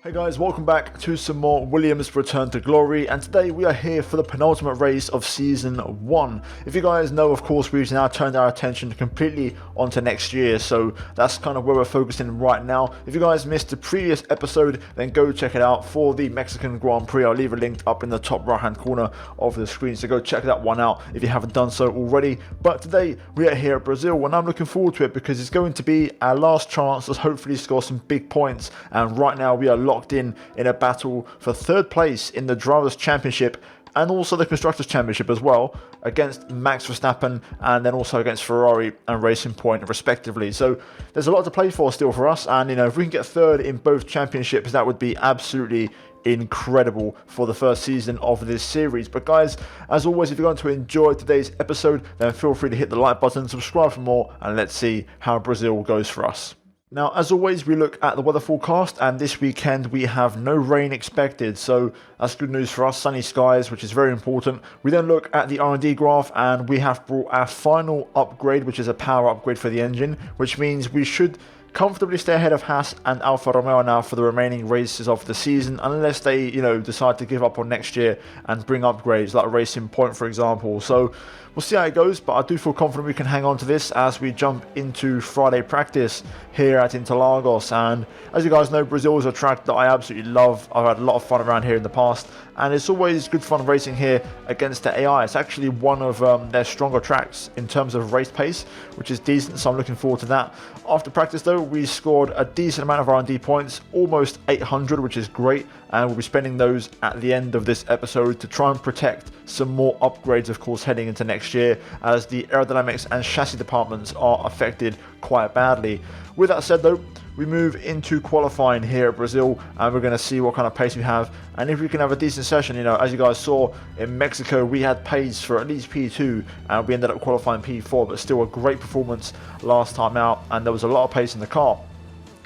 Hey guys, welcome back to some more Williams Return to Glory, and today we are here for the penultimate race of Season 1. If you guys know, of course, we've now turned our attention completely onto next year, so that's kind of where we're focusing right now. If you guys missed the previous episode, then go check it out for the Mexican Grand Prix. I'll leave a link up in the top right hand corner of the screen, so go check that one out if you haven't done so already. But today we are here at Brazil, and I'm looking forward to it because it's going to be our last chance to hopefully score some big points, and right now we are locked in a battle for third place in the Drivers' Championship and also the Constructors' Championship as well, against Max Verstappen and then also against Ferrari and Racing Point respectively. So there's a lot to play for still for us, and if we can get third in both championships, that would be absolutely incredible for the first season of this series. But guys, as always, if you're going to enjoy today's episode, then feel free to hit the like button, subscribe for more, and let's see how Brazil goes for us. Now, as always, we look at the weather forecast, and this weekend we have no rain expected, so that's good news for us, sunny skies, which is very important. We then look at the R&D graph, and we have brought our final upgrade, which is a power upgrade for the engine, which means we should comfortably stay ahead of Haas and Alfa Romeo now for the remaining races of the season, unless they, decide to give up on next year and bring upgrades like Racing Point, for example. So we'll see how it goes, but I do feel confident we can hang on to this as we jump into Friday practice here at Interlagos. And as you guys know, Brazil is a track that I absolutely love. I've had a lot of fun around here in the past, and it's always good fun racing here against the AI. It's actually one of their stronger tracks in terms of race pace, which is decent, so I'm looking forward to that. After practice though, we scored a decent amount of R&D points, almost 800, which is great, and we'll be spending those at the end of this episode to try and protect some more upgrades, of course, heading into next year, as the aerodynamics and chassis departments are affected quite badly. With that said though, we move into qualifying here at Brazil, and we're going to see what kind of pace we have and if we can have a decent session. As you guys saw in Mexico, we had pace for at least P2 and we ended up qualifying P4, but still a great performance last time out, and there was a lot of pace in the car.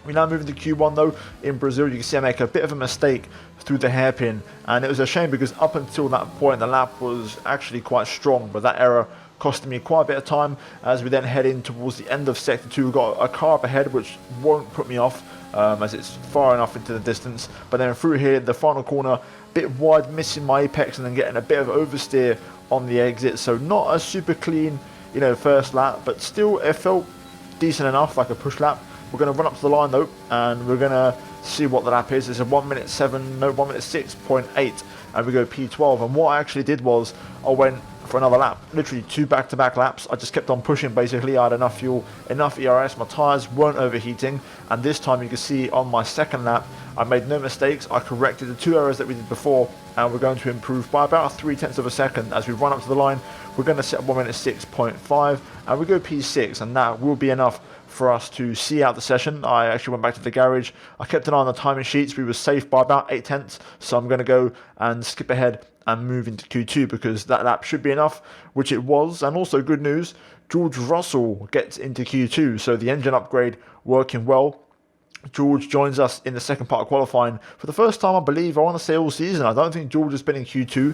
We now move into Q1 though. In Brazil, you can see I make a bit of a mistake through the hairpin, and it was a shame because up until that point the lap was actually quite strong, but that error costing me quite a bit of time. As we then head in towards the end of sector 2, we've got a car up ahead which won't put me off as it's far enough into the distance, but then through here the final corner, a bit wide, missing my apex and then getting a bit of oversteer on the exit. So not a super clean first lap, but still it felt decent enough, like a push lap. We're going to run up to the line though, and we're going to see what the lap is. It's a 1 minute 6.8, and we go P12. And what I actually did was I went for another lap, literally 2 back-to-back laps. I just kept on pushing basically. I had enough fuel, enough ERS, my tyres weren't overheating, and this time you can see on my second lap I made no mistakes. I corrected the 2 errors that we did before, and we're going to improve by about 0.3 of a second. As we run up to the line, we're going to set 1 minute 6.5, and we go P6, and that will be enough for us to see out the session. I actually went back to the garage. I kept an eye on the timing sheets. We were safe by about 0.8, so I'm going to go and skip ahead and move into Q2 because that lap should be enough, which it was. And also good news, George Russell gets into Q2, so the engine upgrade working well. George joins us in the second part of qualifying for the first time, I believe, I want to say all season. I don't think George has been in Q2,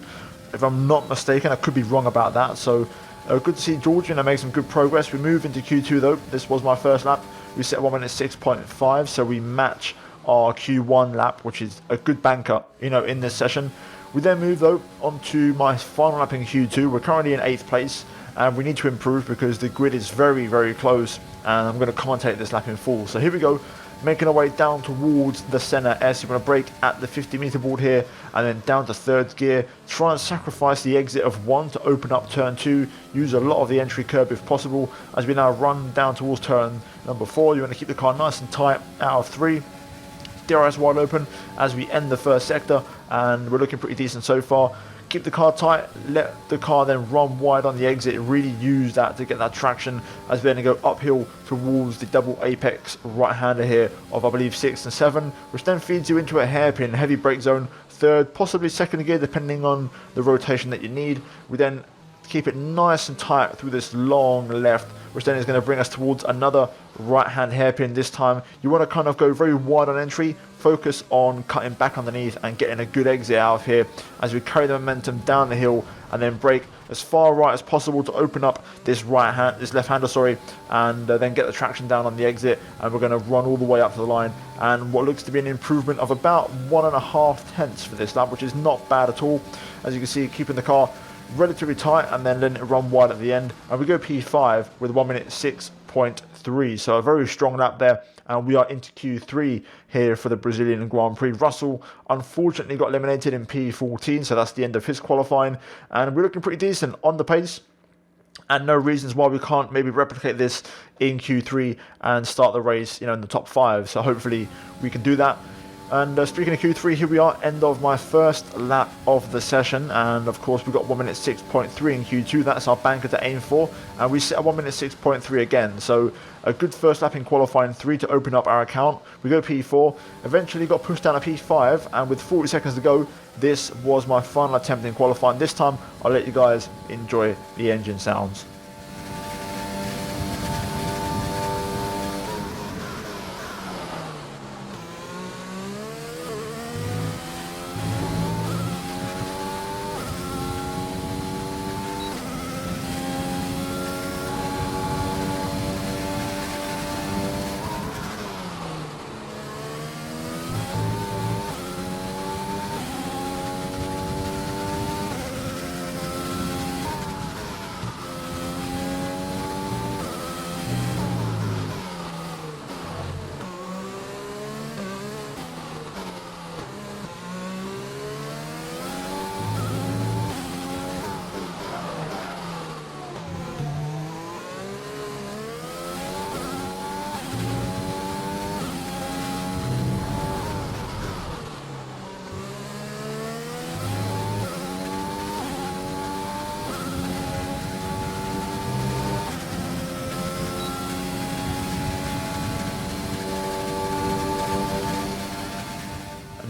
if I'm not mistaken. I could be wrong about that. So good to see George make some good progress. We move into Q2 though. This was my first lap. We set 1 minute 6.5, so we match our Q1 lap, which is a good banker in this session. We then move though onto my final lap in Q2. We're currently in 8th place, and we need to improve because the grid is very, very close, and I'm going to commentate this lap in full. So here we go, making our way down towards the center S. We're going to brake at the 50-meter board here, and then down to 3rd gear. Try and sacrifice the exit of 1 to open up turn 2. Use a lot of the entry curb if possible. As we now run down towards turn number 4, you want to keep the car nice and tight out of 3. DRS wide open as we end the first sector, and we're looking pretty decent so far. Keep the car tight, let the car then run wide on the exit, really use that to get that traction as we then go uphill towards the double apex right-hander here of I believe 6 and 7, which then feeds you into a hairpin heavy brake zone, 3rd, possibly 2nd gear depending on the rotation that you need. We then keep it nice and tight through this long left, which then is going to bring us towards another right hand hairpin. This time you want to kind of go very wide on entry, focus on cutting back underneath and getting a good exit out of here as we carry the momentum down the hill and then brake as far right as possible to open up this left-hander, and then get the traction down on the exit, and we're going to run all the way up to the line, and what looks to be an improvement of about 1.5 tenths for this lap, which is not bad at all. As you can see, keeping the car relatively tight and then letting it run wide at the end, and we go P5 with 1 minute 6.3, so a very strong lap there, and we are into Q3 here for the Brazilian Grand Prix. Russell unfortunately got eliminated in P14, so that's the end of his qualifying, and we're looking pretty decent on the pace, and no reasons why we can't maybe replicate this in Q3 and start the race, in the top 5, so hopefully we can do that. And speaking of Q3, here we are, end of my first lap of the session, and of course we got 1 minute 6.3 in Q2. That's our banker to aim for, and we set a 1 minute 6.3 again, so a good first lap in qualifying 3 to open up our account. We go P4, eventually got pushed down to P5, and with 40 seconds to go, this was my final attempt in qualifying. This time I'll let you guys enjoy the engine sounds.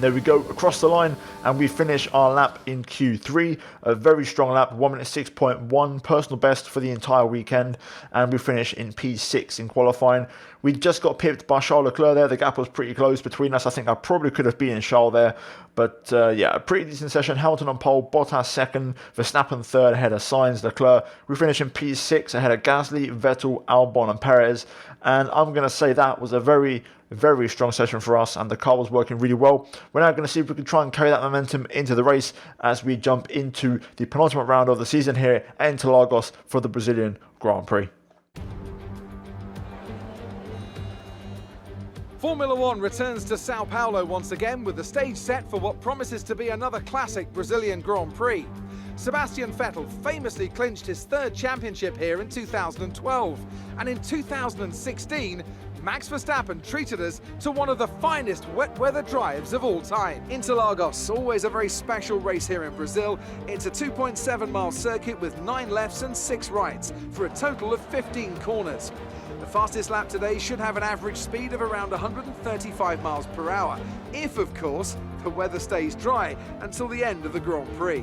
There we go, across the line, and we finish our lap in Q3. A very strong lap, 1 minute 6.1, personal best for the entire weekend, and we finish in P6 in qualifying. We just got pipped by Charles Leclerc there. The gap was pretty close between us. I think I probably could have beaten Charles there, but yeah, a pretty decent session. Hamilton on pole, Bottas second, Verstappen third ahead of Sainz, Leclerc. We finish in P6 ahead of Gasly, Vettel, Albon and Perez, and I'm going to say that was a very strong session for us, and the car was working really well. We're now going to see if we can try and carry that momentum into the race as we jump into the penultimate round of the season here at Interlagos for the Brazilian Grand Prix. Formula One returns to Sao Paulo once again with the stage set for what promises to be another classic Brazilian Grand Prix. Sebastian Vettel famously clinched his third championship here in 2012, and in 2016, Max Verstappen treated us to one of the finest wet weather drives of all time. Interlagos, always a very special race here in Brazil. It's a 2.7 mile circuit with 9 lefts and 6 rights for a total of 15 corners. The fastest lap today should have an average speed of around 135 miles per hour, if of course the weather stays dry until the end of the Grand Prix.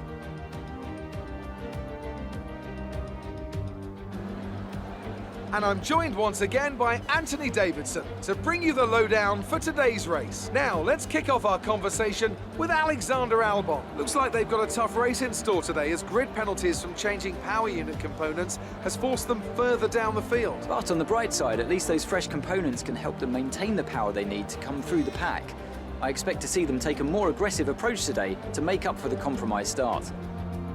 And I'm joined once again by Anthony Davidson to bring you the lowdown for today's race. Now, let's kick off our conversation with Alexander Albon. Looks like they've got a tough race in store today, as grid penalties from changing power unit components has forced them further down the field. But on the bright side, at least those fresh components can help them maintain the power they need to come through the pack. I expect to see them take a more aggressive approach today to make up for the compromised start.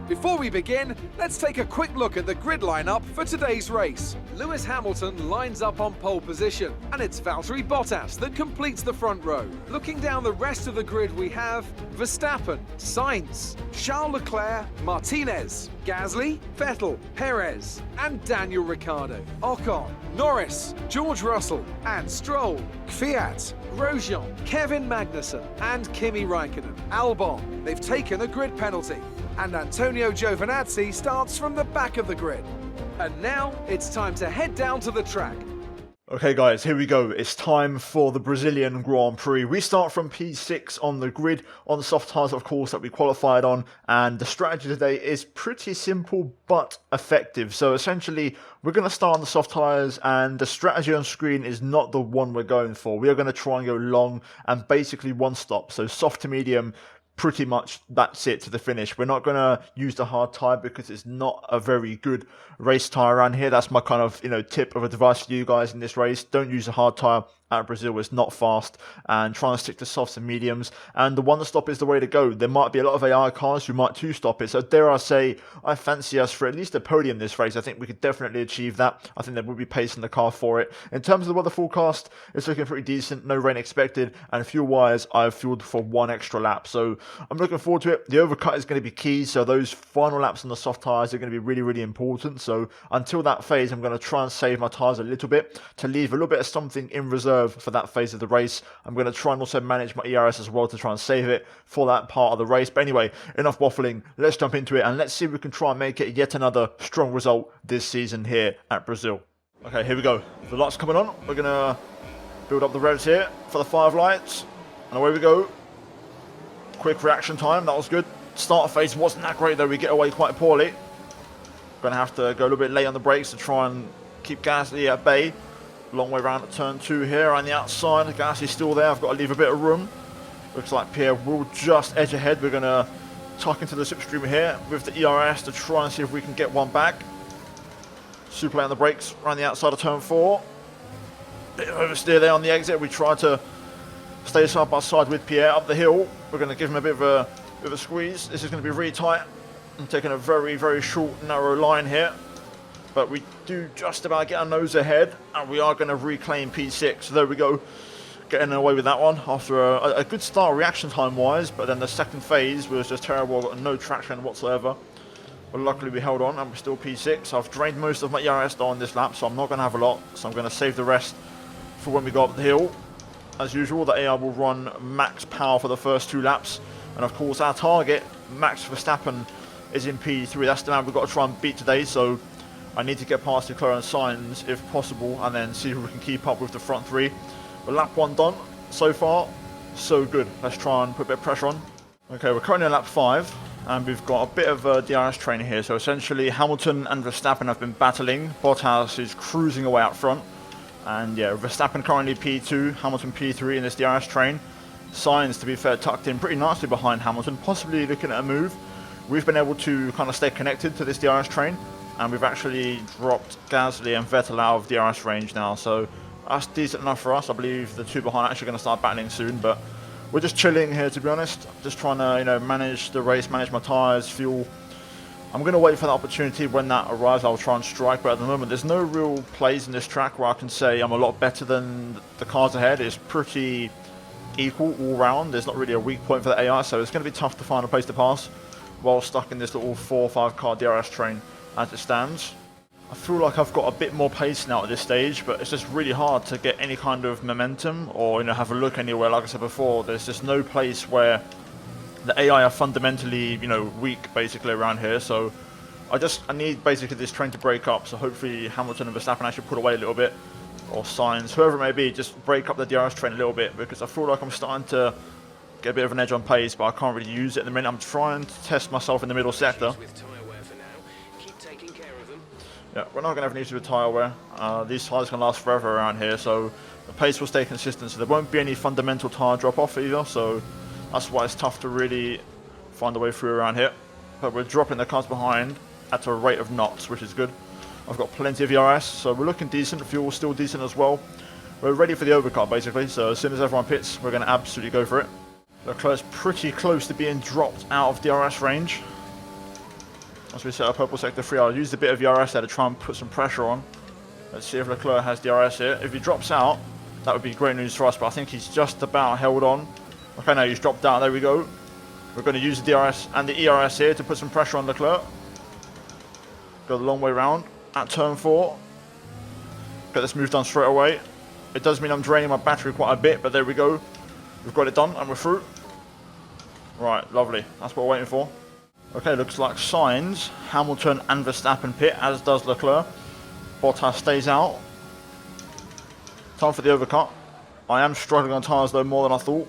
Before we begin, let's take a quick look at the grid lineup for today's race. Lewis Hamilton lines up on pole position, and it's Valtteri Bottas that completes the front row. Looking down the rest of the grid, we have Verstappen, Sainz, Charles Leclerc, Martinez, Gasly, Vettel, Perez, and Daniel Ricciardo. Ocon, Norris, George Russell, and Stroll, Kvyat, Grosjean, Kevin Magnussen, and Kimi Raikkonen. Albon, they've taken a grid penalty, and Antonio Giovinazzi starts from the back of the grid. And now it's time to head down to the track. Okay guys, here we go. It's time for the Brazilian Grand Prix. We start from P6 on the grid, on the soft tyres of course that we qualified on, and the strategy today is pretty simple but effective. So essentially, we're going to start on the soft tyres, and the strategy on screen is not the one we're going for. We are going to try and go long and basically one stop, so soft to medium. Pretty much that's it to the finish. We're not going to use the hard tyre because it's not a very good race tyre around here. That's my kind of, tip of advice for you guys in this race. Don't use a hard tyre at Brazil. It's not fast, and try and stick to softs and mediums. And the one stop is the way to go. There might be a lot of AI cars who might two stop it. So dare I say, I fancy us for at least a podium this race. I think we could definitely achieve that. I think there will be pace in the car for it. In terms of the weather forecast, it's looking pretty decent. No rain expected. And fuel wise, I've fueled for one extra lap. So I'm looking forward to it. The overcut is going to be key. So those final laps on the soft tyres are going to be really, really important. So until that phase, I'm going to try and save my tyres a little bit to leave a little bit of something in reserve for that phase of the race. I'm going to try and also manage my ERS as well to try and save it for that part of the race. But anyway, enough waffling. Let's jump into it and let's see if we can try and make it yet another strong result this season here at Brazil. Okay, here we go. The lights coming on. We're going to build up the revs here for the 5 lights. And away we go. Quick reaction time. That was good. Start phase wasn't that great though. We get away quite poorly. Going to have to go a little bit late on the brakes to try and keep Gasly at bay. Long way around at turn 2 here on the outside. Gasly's still there. I've got to leave a bit of room. Looks like Pierre will just edge ahead. We're going to tuck into the slipstream here with the ERS to try and see if we can get one back. Super late on the brakes around the outside of turn 4. Bit of oversteer there on the exit. We try to stay side by side with Pierre up the hill. We're going to give him a bit of a squeeze. This is going to be really tight. I'm taking a very, very short, narrow line here. But we do just about get our nose ahead, and we are going to reclaim P6. So there we go, getting away with that one after a good start reaction time-wise, but then the second phase was just terrible. Got no traction whatsoever. But luckily we held on, and we're still P6. I've drained most of my ERS on this lap, so I'm not going to have a lot. So I'm going to save the rest for when we go up the hill. As usual, the AI will run max power for the first 2 laps. And of course, our target, Max Verstappen, is in P3. That's the man we've got to try and beat today. So I need to get past Leclerc and Sainz if possible, and then see if we can keep up with the front 3. But lap 1 done. So far, so good. Let's try and put a bit of pressure on. Okay, we're currently on lap 5, and we've got a bit of a DRS train here. So essentially, Hamilton and Verstappen have been battling. Bottas is cruising away out front. And yeah, Verstappen currently P2, Hamilton P3 in this DRS train. Sainz, to be fair, tucked in pretty nicely behind Hamilton, possibly looking at a move. We've been able to kind of stay connected to this DRS train, and we've actually dropped Gasly and Vettel out of DRS range now, so that's decent enough for us. I believe the 2 behind are actually going to start battling soon, but we're just chilling here, to be honest. Just trying to, manage the race, manage my tyres, fuel. I'm going to wait for that opportunity. When that arrives, I'll try and strike, but at the moment, there's no real plays in this track where I can say I'm a lot better than the cars ahead. It's pretty equal all round. There's not really a weak point for the AI, so it's going to be tough to find a place to pass while stuck in this little 4 or 5 car DRS train as it stands. I feel like I've got a bit more pace now at this stage, but it's just really hard to get any kind of momentum or have a look anywhere. Like I said before, there's just no place where the AI are fundamentally weak basically around here. So I need basically this train to break up. So hopefully Hamilton and Verstappen actually pull away a little bit, or Sainz, whoever it may be, just break up the DRS train a little bit, because I feel like I'm starting to get a bit of an edge on pace, but I can't really use it at the minute. I'm trying to test myself in the middle sector. Yeah, we're not going to have an issue with tyre wear. These tyres can last forever around here, so the pace will stay consistent. So there won't be any fundamental tyre drop off either, so that's why it's tough to really find a way through around here. But we're dropping the cars behind at a rate of knots, which is good. I've got plenty of ERS, so we're looking decent. The fuel's still decent as well. We're ready for the overcut basically, so as soon as everyone pits, we're going to absolutely go for it. Leclerc's pretty close to being dropped out of DRS range. Once we set up purple sector 3, I'll use a bit of DRS there to try and put some pressure on. Let's see if Leclerc has DRS here. If he drops out, that would be great news for us, but I think he's just about held on. Okay, now he's dropped out. There we go. We're going to use the DRS and the ERS here to put some pressure on Leclerc. Go the long way round at turn 4. Get this move done straight away. It does mean I'm draining my battery quite a bit, but there we go. We've got it done and we're through. Right, lovely. That's what we're waiting for. Okay, looks like Sainz, Hamilton and Verstappen pit, as does Leclerc. Bottas stays out. Time for the overcut. I am struggling on tyres though more than I thought.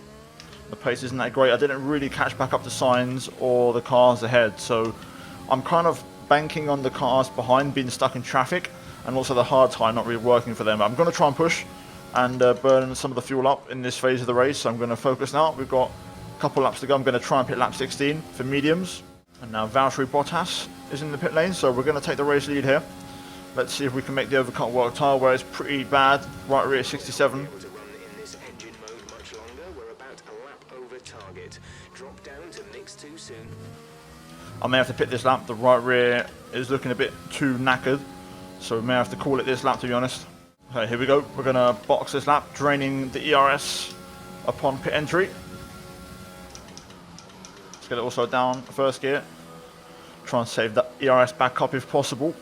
The pace isn't that great. I didn't really catch back up to signs or the cars ahead, so I'm kind of banking on the cars behind being stuck in traffic, and also the hard tyre not really working for them. I'm going to try and push and burn some of the fuel up in this phase of the race, so I'm going to focus now. We've got a couple laps to go. I'm going to try and pit lap 16 for mediums. And now Valtteri Bottas is in the pit lane, so we're going to take the race lead here. Let's see if we can make the overcut work. Tyre wear is pretty bad, right rear 67. I may have to pit this lap. The right rear is looking a bit too knackered, so we may have to call it this lap, to be honest. Okay, here we go. We're going to box this lap, draining the ERS upon pit entry. Let's get it also down first gear. Try and save that ERS back up if possible.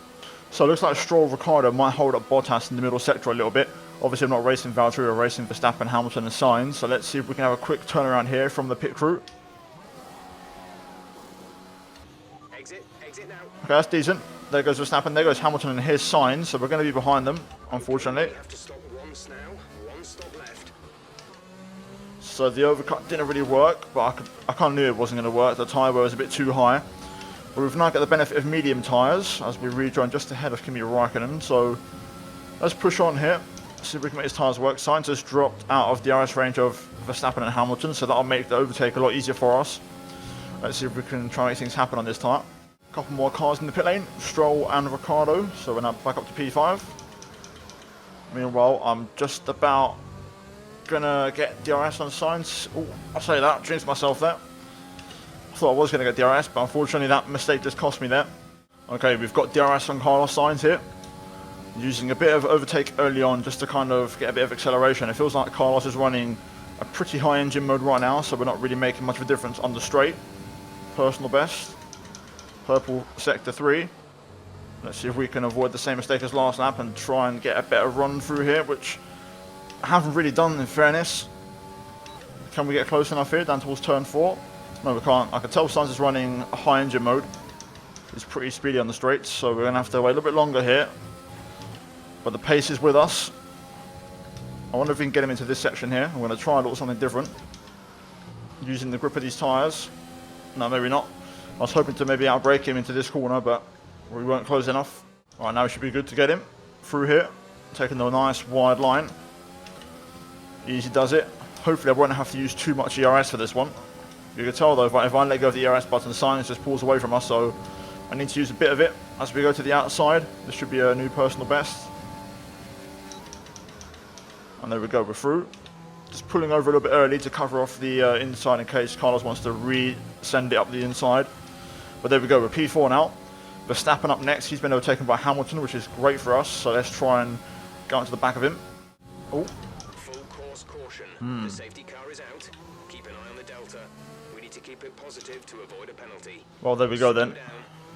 So it looks like Stroll Ricciardo might hold up Bottas in the middle sector a little bit. Obviously I'm not racing Valtteri, we're racing Verstappen, Hamilton and Sainz. So let's see if we can have a quick turnaround here from the pit crew. Exit now. Okay, that's decent. There goes Verstappen, there goes Hamilton and here's Sainz. So we're going to be behind them, unfortunately. So the overcut didn't really work, but I kind of knew it wasn't going to work. The tyre wear was a bit too high. But we've now got the benefit of medium tyres as we rejoin just ahead of Kimi Räikkönen. So let's push on here. See if we can make his tyres work. Sainz has dropped out of the DRS range of Verstappen and Hamilton, so that'll make the overtake a lot easier for us. Let's see if we can try and make things happen on this tyre. A couple more cars in the pit lane, Stroll and Ricciardo. So we're now back up to P5. Meanwhile, I'm just about gonna get DRS on Sainz. Oh, I'll say that, jinxed myself there. I thought I was going to get DRS, but unfortunately that mistake just cost me there. Okay, we've got DRS on Carlos Sainz here. Using a bit of overtake early on just to kind of get a bit of acceleration. It feels like Carlos is running a pretty high engine mode right now, so we're not really making much of a difference on the straight. Personal best. Purple sector 3. Let's see if we can avoid the same mistake as last lap and try and get a better run through here, which I haven't really done in fairness. Can we get close enough here down towards turn 4? No, we can't. I can tell Sainz is running a high engine mode. He's pretty speedy on the straights, so we're going to have to wait a little bit longer here. But the pace is with us. I wonder if we can get him into this section here. I'm going to try a little something different. Using the grip of these tyres. No, maybe not. I was hoping to maybe outbrake him into this corner, but we weren't close enough. All right, now we should be good to get him through here. Taking the nice wide line. Easy does it. Hopefully I won't have to use too much ERS for this one. You can tell though, if I let go of the ERS button, the Sainz just pulls away from us, so I need to use a bit of it as we go to the outside. This should be a new personal best. And there we go, we're through. Just pulling over a little bit early to cover off the inside in case Carlos wants to re-send it up the inside. But there we go, we're P4 now. Verstappen up next, he's been overtaken by Hamilton, which is great for us, so let's try and go into the back of him. Oh. Full course caution. The safety car is out. Keep an eye on the delta. We need to keep it positive to avoid a penalty. Well, there we go then.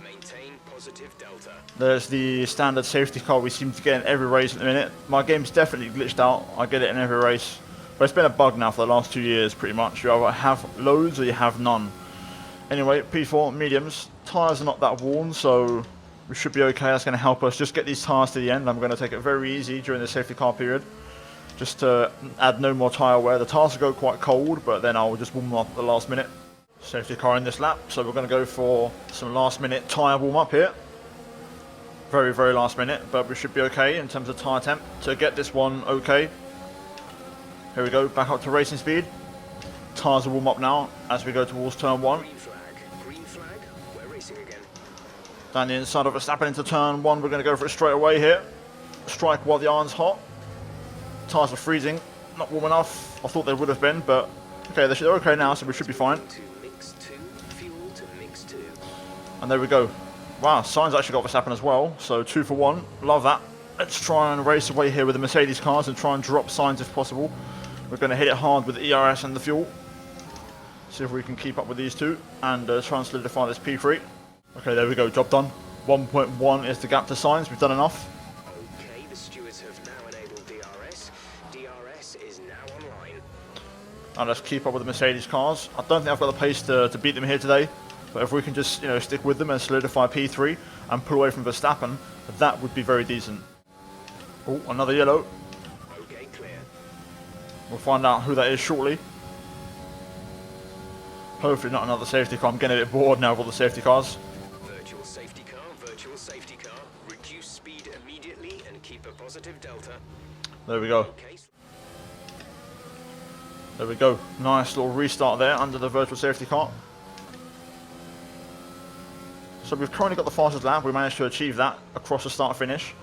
Maintain positive delta. There's the standard safety car we seem to get in every race at the minute. My game's definitely glitched out. I get it in every race. But it's been a bug now for the last 2 years, pretty much. You either have loads or you have none. Anyway, P4, mediums. Tyres are not that worn, so we should be okay. That's going to help us just get these tyres to the end. I'm going to take it very easy during the safety car period, just to add no more tyre wear. The tyres will go quite cold, but then I'll just warm them up at the last minute. Safety car in this lap, so we're going to go for some last minute tyre warm up here. Very, very last minute, but we should be okay in terms of tyre temp to get this one okay. Here we go, back up to racing speed. Tyres will warm up now as we go towards turn 1. Green flag, we're racing again. Down the inside of Verstappen into turn 1, we're going to go for it straight away here. Strike while the iron's hot. Tyres are freezing, not warm enough. I thought they would have been, but okay, they're okay now, so we should be fine. And there we go. Wow, Sainz actually got Verstappen as well, so 2 for 1. Love that. Let's try and race away here with the Mercedes cars and try and drop Sainz if possible. We're going to hit it hard with the ERS and the fuel. See if we can keep up with these two and try and solidify this P3. Okay, there we go, job done. 1.1 is the gap to Sainz, we've done enough. Okay, the stewards have now enabled DRS. DRS is now online. And let's keep up with the Mercedes cars. I don't think I've got the pace to beat them here today. But if we can just, stick with them and solidify P3 and pull away from Verstappen, that would be very decent. Oh, another yellow. Okay, clear. We'll find out who that is shortly. Hopefully not another safety car. I'm getting a bit bored now with all the safety cars. Virtual safety car, virtual safety car. Reduce speed immediately and keep a positive delta. There we go. Okay. There we go. Nice little restart there under the virtual safety car. So we've currently got the fastest lap. We managed to achieve that across the start finish.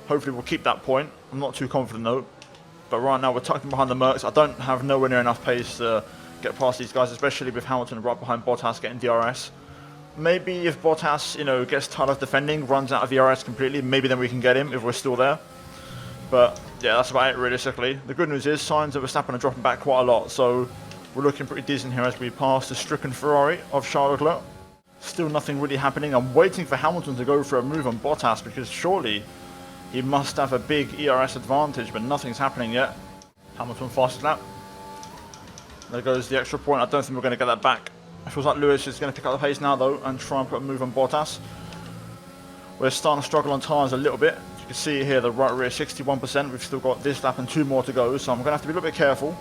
Hopefully we'll keep that point. I'm not too confident though. But right now we're tucking behind the Mercs. I don't have nowhere near enough pace to get past these guys, especially with Hamilton right behind Bottas getting DRS. Maybe if Bottas, you know, gets tired of defending, runs out of DRS completely, maybe then we can get him if we're still there. But yeah, that's about it realistically. The good news is signs of Verstappen are dropping back quite a lot, so we're looking pretty decent here as we pass the stricken Ferrari of Charles Leclerc. Still nothing really happening. I'm waiting for Hamilton to go for a move on Bottas because surely he must have a big ERS advantage, but nothing's happening yet. Hamilton fastest lap. There goes the extra point. I don't think we're going to get that back. It feels like Lewis is going to pick up the pace now though and try and put a move on Bottas. We're starting to struggle on tyres a little bit. As you can see here, the right rear 61%. We've still got this lap and 2 more to go, so I'm going to have to be a little bit careful.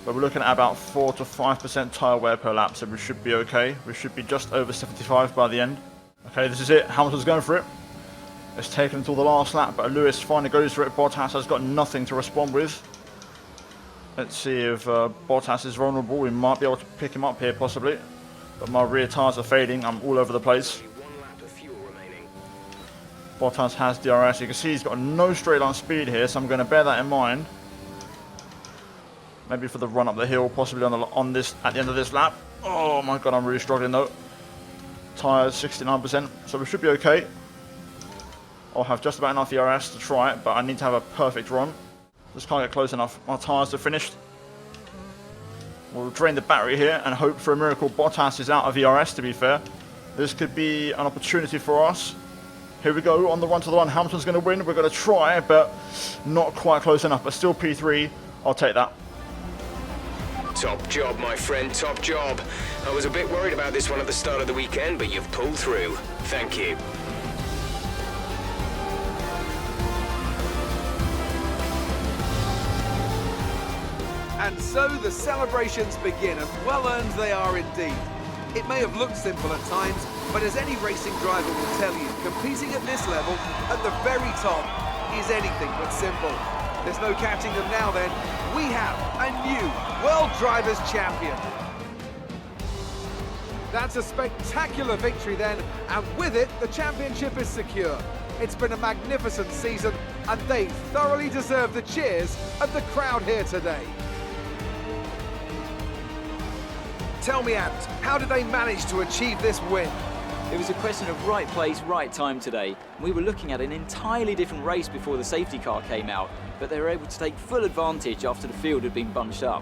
But we're looking at about 4 to 5% tyre wear per lap, so we should be okay. We should be just over 75 by the end. Okay, this is it. Hamilton's going for it. It's taken until the last lap, but Lewis finally goes for it. Bottas has got nothing to respond with. Let's see if Bottas is vulnerable. We might be able to pick him up here, possibly. But my rear tyres are fading. I'm all over the place. Bottas has DRS. You can see he's got no straight line speed here, so I'm going to bear that in mind. Maybe for the run up the hill, possibly on this at the end of this lap. Oh my god, I'm really struggling though. Tyres 69%, so we should be okay. I'll have just about enough ERS to try it, but I need to have a perfect run. Just can't get close enough. My tyres are finished. We'll drain the battery here and hope for a miracle. Bottas is out of ERS, to be fair. This could be an opportunity for us. Here we go, on the run to the line. Hamilton's going to win. We're going to try, but not quite close enough. But still P3. I'll take that. Top job, my friend, top job. I was a bit worried about this one at the start of the weekend, but you've pulled through. Thank you. And so the celebrations begin, and well earned they are indeed. It may have looked simple at times, but as any racing driver will tell you, competing at this level, at the very top, is anything but simple. There's no catching them now then. We have a new World Drivers' Champion. That's a spectacular victory then, and with it, the championship is secure. It's been a magnificent season, and they thoroughly deserve the cheers of the crowd here today. Tell me, Ant, how did they manage to achieve this win? It was a question of right place, right time today. We were looking at an entirely different race before the safety car came out, but they were able to take full advantage after the field had been bunched up.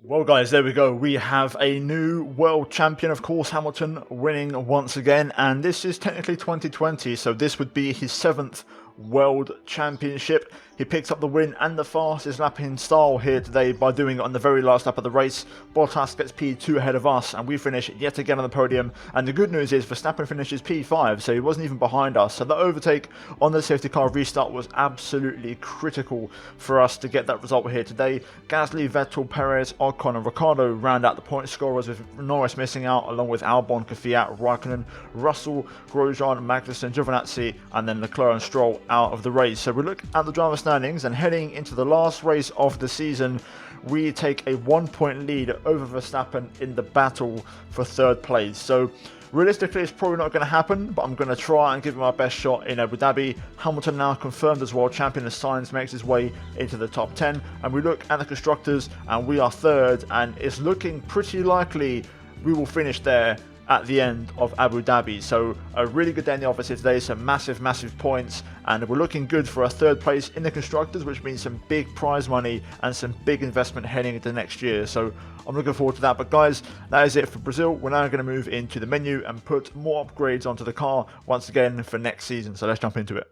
Well guys, there we go. We have a new world champion, of course, Hamilton winning once again, and this is technically 2020, so this would be his 7th world championship. He picks up the win and the fastest lap in style here today by doing it on the very last lap of the race. Bottas gets P2 ahead of us and we finish yet again on the podium, and the good news is Verstappen finishes P5, so he wasn't even behind us, so the overtake on the safety car restart was absolutely critical for us to get that result here today. Gasly, Vettel, Perez, Ocon and Ricciardo round out the point scorers, with Norris missing out along with Albon, Kvyat, Raikkonen, Russell, Grosjean, Magnussen, Giovinazzi and then Leclerc and Stroll out of the race. So we look at the driver standings, and heading into the last race of the season, we take a 1-point lead over Verstappen in the battle for 3rd place. So realistically, it's probably not going to happen, but I'm going to try and give him my best shot in Abu Dhabi. Hamilton now confirmed as world champion as Sainz makes his way into the top 10. And we look at the constructors, and we are 3rd, and it's looking pretty likely we will finish there at the end of Abu Dhabi. So a really good day in the office here today, some massive points, and we're looking good for a 3rd place in the constructors, which means some big prize money and some big investment heading into next year. So I'm looking forward to that. But guys, that is it for Brazil. We're now going to move into the menu and put more upgrades onto the car once again for next season. So let's jump into it.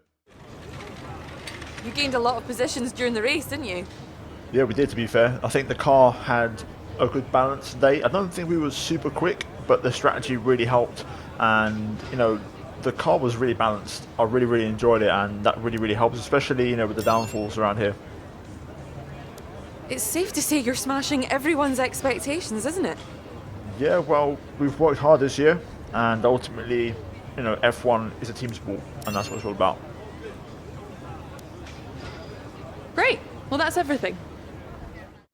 You gained a lot of positions during the race, didn't you? Yeah, we did, to be fair. I think the car had a good balance today. I don't think we were super quick, but the strategy really helped. And, you know, the car was really balanced. I really enjoyed it, and that really helps, especially, you know, with the downfalls around here. It's safe to say you're smashing everyone's expectations, isn't it? Yeah, well, we've worked hard this year, and ultimately, you know, F1 is a team sport, and that's what it's all about. Great. Well, that's everything.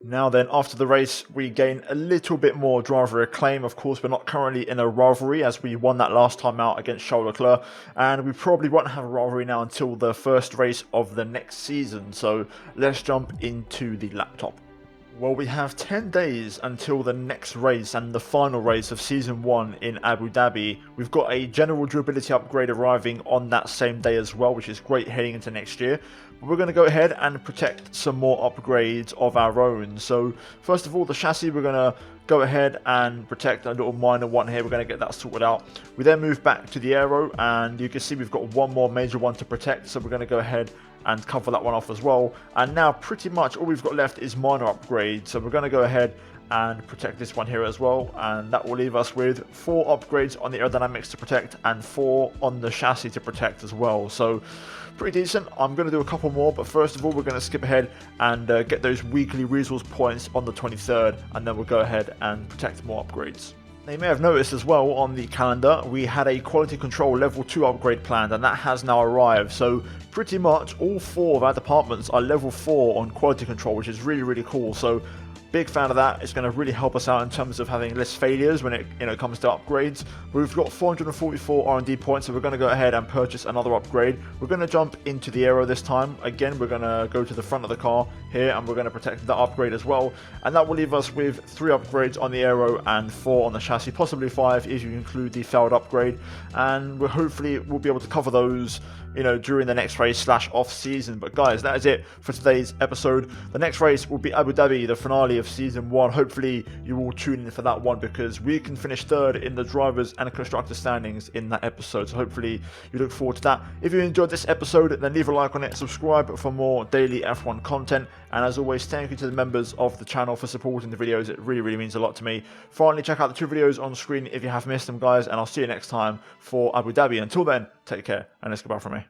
Now then, after the race, we gain a little bit more driver acclaim. Of course, we're not currently in a rivalry as we won that last time out against Charles Leclerc, and we probably won't have a rivalry now until the first race of the next season. So let's jump into the laptop. Well, we have 10 days until the next race and the final race of Season 1 in Abu Dhabi. We've got a general durability upgrade arriving on that same day as well, which is great heading into next year. But we're going to go ahead and protect some more upgrades of our own. So, first of all, the chassis, we're going to go ahead and protect a little minor one here. We're going to get that sorted out. We then move back to the aero, and you can see we've got one more major one to protect. So we're going to go ahead and cover that one off as well. And now pretty much all we've got left is minor upgrades. So we're going to go ahead and protect this one here as well, and that will leave us with 4 upgrades on the aerodynamics to protect and 4 on the chassis to protect as well. So pretty decent. I'm going to do a couple more, but first of all we're going to skip ahead and get those weekly resource points on the 23rd, and then we'll go ahead and protect more upgrades. Now, you may have noticed as well on the calendar we had a quality control level 2 upgrade planned, and that has now arrived. So pretty much all 4 of our departments are level 4 on quality control, which is really cool. So big fan of that. It's going to really help us out in terms of having less failures when it comes to upgrades. We've got 444 R&D points, so we're going to go ahead and purchase another upgrade. We're going to jump into the aero this time. Again, we're going to go to the front of the car here, and we're going to protect that upgrade as well. And that will leave us with 3 upgrades on the aero and 4 on the chassis, possibly 5 if you include the failed upgrade. And hopefully we'll be able to cover those, you know, during the next race / off season. But guys, that is it for today's episode. The next race will be Abu Dhabi, the finale of Season 1. Hopefully you will tune in for that one, because we can finish 3rd in the drivers and constructor standings in that episode. So hopefully you look forward to that. If you enjoyed this episode, then leave a like on it, subscribe for more daily F1 content, and as always, thank you to the members of the channel for supporting the videos. It really means a lot to me. Finally, check out the 2 videos on screen if you have missed them, guys, and I'll see you next time for Abu Dhabi. Until then, take care, and it's goodbye from me.